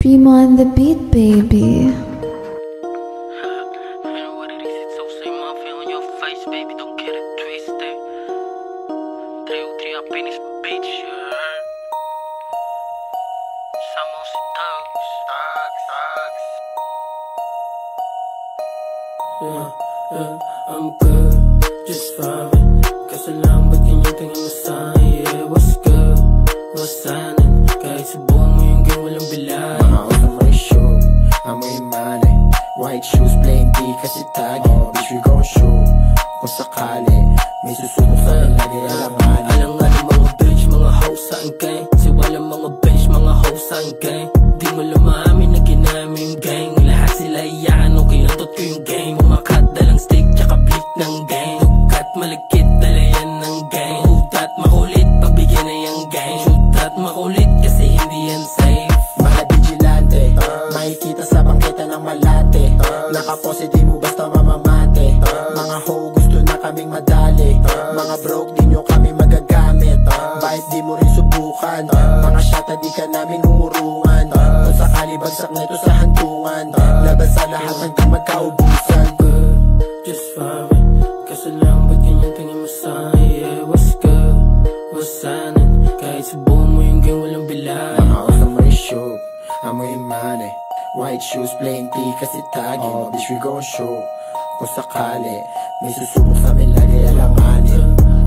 Primo on the beat, baby. I'm good, just fine. Kaso lang ba't ganyan tingin mo sa'kin? Yeah, what's good, what's happening? Kahit subukan mo yung game, walang bilahin. Mga usang may show, amoy money. White shoes, plain D kasi tagi. Bitch, we gon' show. Kung sakali, may susubok sa'kin lagi alaman. Alam nga ng mga bitch, mga hoes sa ang gang. Siwalang mga bitch, mga hoes sa ang gang. Di mo lumamin na ginamit yung gang. Lahat sila iyakan nung kinatot ko yung game. Umakat dalang stick, tsaka blick ng gang. Ugat malagkit, dala yan ng gang. Utat makulit, pagbigyan na yung gang. Utat makulit, kasi hindi yan safe. Mga vigilante, makikita sa bangketa ng malate. Nakapose di mo basta mamamate. Mga hoe gusto na kaming madali. Mga broke di nyo kami magagamit. Bakit di mo rin subukan? Mga shata di ka namin umurungan. Kung sakali bagsak na ito sa hantungan, laban sa lahat hanggang magkaubusan. Just fine, kaso lang ba't ganyan tingin mo sa'kin? Yeah, what's good, what's happening? Kahit subukan mo yung game, walang bilahin. Mga usang may show, amoy money. White shoes, plain tee kasi tagi. Bitch, we gon' show. Kung sakali, may susubok sa amin lagi.